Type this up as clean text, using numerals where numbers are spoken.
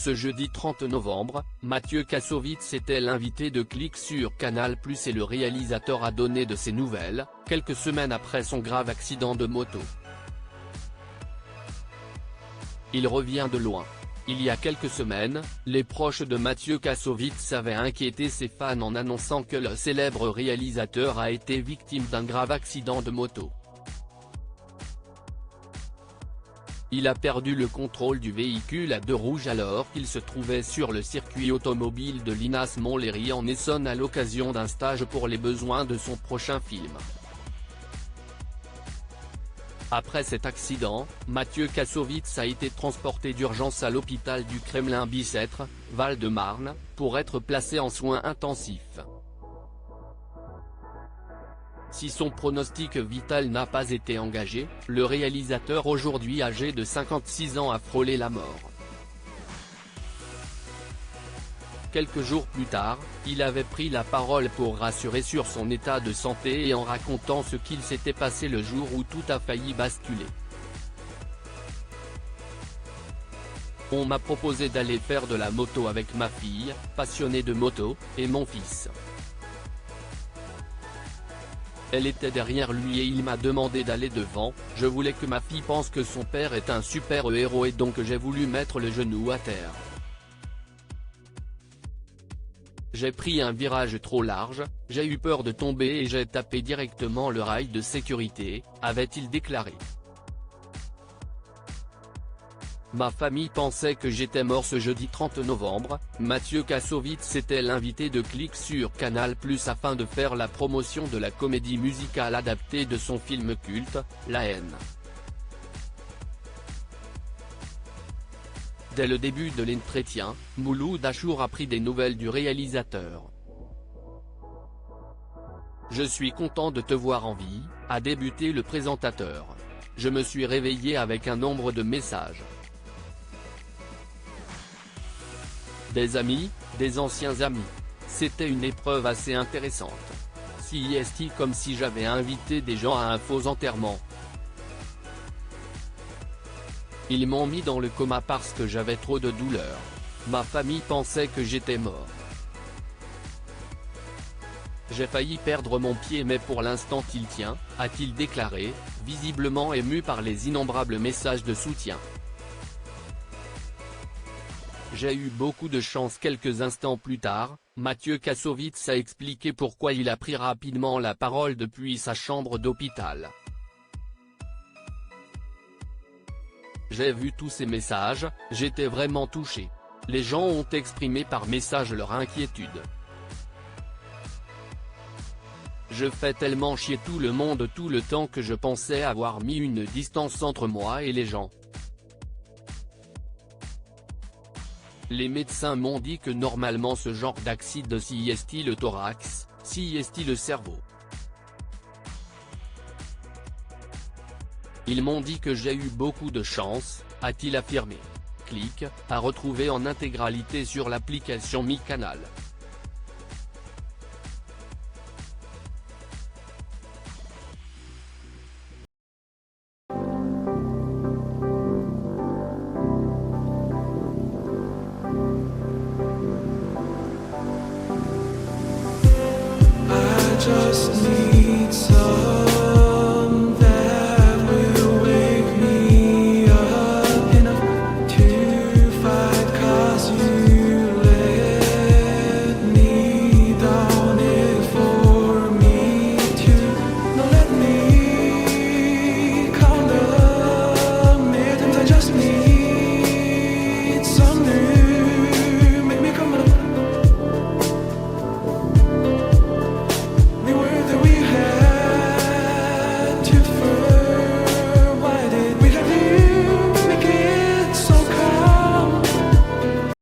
Ce jeudi 30 novembre, Mathieu Kassovitz était l'invité de Click sur Canal+ et le réalisateur a donné de ses nouvelles, quelques semaines après son grave accident de moto. Il revient de loin. Il y a quelques semaines, les proches de Mathieu Kassovitz avaient inquiété ses fans en annonçant que le célèbre réalisateur a été victime d'un grave accident de moto. Il a perdu le contrôle du véhicule à deux roues alors qu'il se trouvait sur le circuit automobile de l'INAS Montlhéry en Essonne à l'occasion d'un stage pour les besoins de son prochain film. Après cet accident, Mathieu Kassovitz a été transporté d'urgence à l'hôpital du Kremlin-Bicêtre, Val-de-Marne, pour être placé en soins intensifs. Si son pronostic vital n'a pas été engagé, le réalisateur aujourd'hui âgé de 56 ans a frôlé la mort. Quelques jours plus tard, il avait pris la parole pour rassurer sur son état de santé et en racontant ce qu'il s'était passé le jour où tout a failli basculer. On m'a proposé d'aller faire de la moto avec ma fille, passionnée de moto, et mon fils. Elle était derrière lui et il m'a demandé d'aller devant, je voulais que ma fille pense que son père est un super-héros et donc j'ai voulu mettre le genou à terre. J'ai pris un virage trop large, j'ai eu peur de tomber et j'ai tapé directement le rail de sécurité, avait-il déclaré. Ma famille pensait que j'étais mort ce jeudi 30 novembre, Mathieu Kassovitz était l'invité de Click sur Canal+ afin de faire la promotion de la comédie musicale adaptée de son film culte, La Haine. Dès le début de l'entretien, Mouloud Achour a pris des nouvelles du réalisateur. Je suis content de te voir en vie, a débuté le présentateur. Je me suis réveillé avec un nombre de messages. Des amis, des anciens amis. C'était une épreuve assez intéressante. Si est-il comme si j'avais invité des gens à un faux enterrement. Ils m'ont mis dans le coma parce que j'avais trop de douleur. Ma famille pensait que j'étais mort. J'ai failli perdre mon pied mais pour l'instant il tient, a-t-il déclaré, visiblement ému par les innombrables messages de soutien. J'ai eu beaucoup de chance. Quelques instants plus tard, Mathieu Kassovitz a expliqué pourquoi il a pris rapidement la parole depuis sa chambre d'hôpital. J'ai vu tous ces messages, j'étais vraiment touché. Les gens ont exprimé par message leur inquiétude. Je fais tellement chier tout le monde tout le temps que je pensais avoir mis une distance entre moi et les gens. Les médecins m'ont dit que normalement ce genre d'accident sciait le thorax, sciait le cerveau. Ils m'ont dit que j'ai eu beaucoup de chance, a-t-il affirmé. Click, à retrouver en intégralité sur l'application Mi Canal. Just need